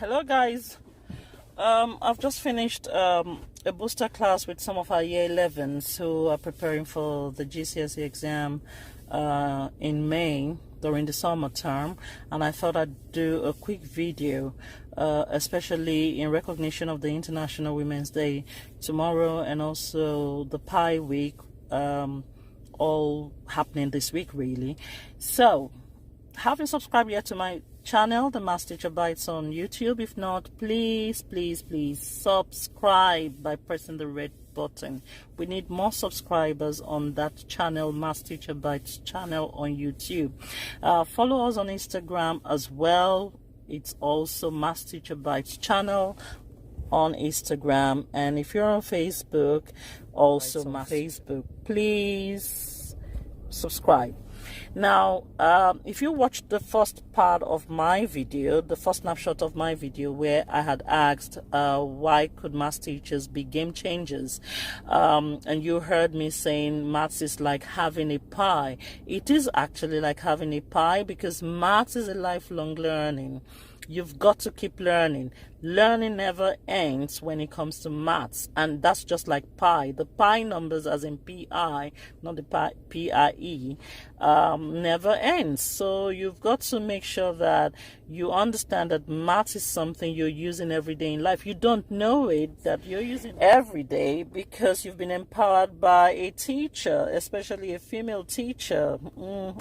Hello guys. I've just finished a booster class with some of our year 11s who are preparing for the GCSE exam in May during the summer term, and I thought I'd do a quick video especially in recognition of the International Women's Day tomorrow and also the Pi Week, all happening this week really. So haven't subscribed yet to my channel, the Maths Teacher Bites on YouTube? If not, please subscribe by pressing the red button. We need more subscribers on that channel, Maths Teacher Bites channel on YouTube. Follow us on Instagram as well. It's also Maths Teacher Bites channel on Instagram, and if you're on Facebook, also my Facebook, please subscribe. Now, if you watched the first part of my video, the first snapshot of my video where I had asked why could maths teachers be game changers, and you heard me saying maths is like having a pie. It is actually like having a pie because maths is a lifelong learning. You've got to keep learning. Learning never ends when it comes to maths, and that's just like pi. The pi numbers, as in pi, not the PIE, never ends. So you've got to make sure that you understand that maths is something you're using every day in life. You don't know it that you're using every day because you've been empowered by a teacher, especially a female teacher.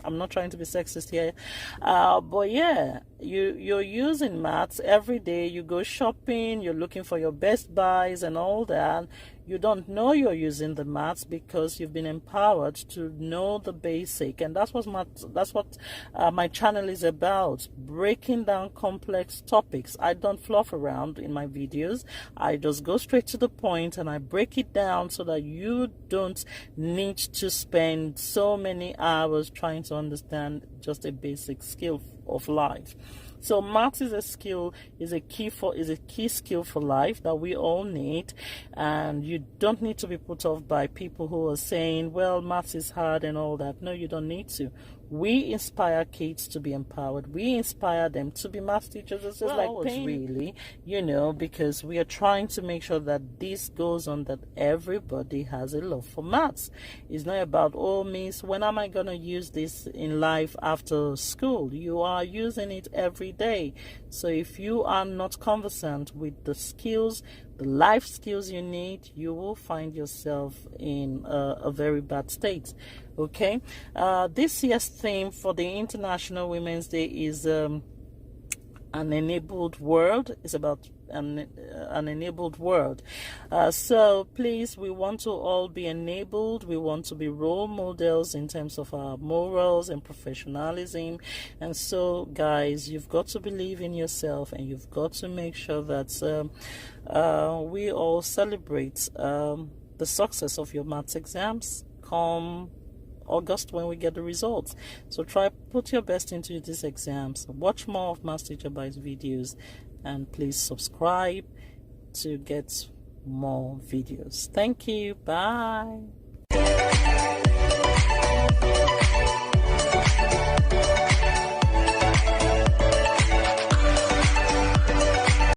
I'm not trying to be sexist here, but yeah, you're using maths every day. You go shopping, you're looking for your best buys and all that. You don't know you're using the maths because you've been empowered to know the basic, and that's what my channel is about, breaking down complex topics. I don't fluff around in my videos. I just go straight to the point and I break it down so that you don't need to spend so many hours trying to understand just a basic skill of life. So maths is a skill, is a key skill for life that we all need, and you don't need to be put off by people who are saying, well, maths is hard and all that. No, you don't need to. We inspire kids to be empowered. We inspire them to be maths teachers. It's just like pain, really, because we are trying to make sure that this goes on, that everybody has a love for maths. It's not about, oh, miss, when am I going to use this in life after school? You are using it every day. So if you are not conversant with the skills, the life skills you need, you will find yourself in a very bad state. Okay, this year's theme for the International Women's Day is an enabled world. It's about an enabled world. So please, we want to all be enabled. We want to be role models in terms of our morals and professionalism. And so, guys, you've got to believe in yourself, and you've got to make sure that we all celebrate the success of your maths exams come August when we get the results. So put your best into these exams. Watch more of Maths Teacher Bites videos, and please subscribe to get more videos. Thank you. Bye.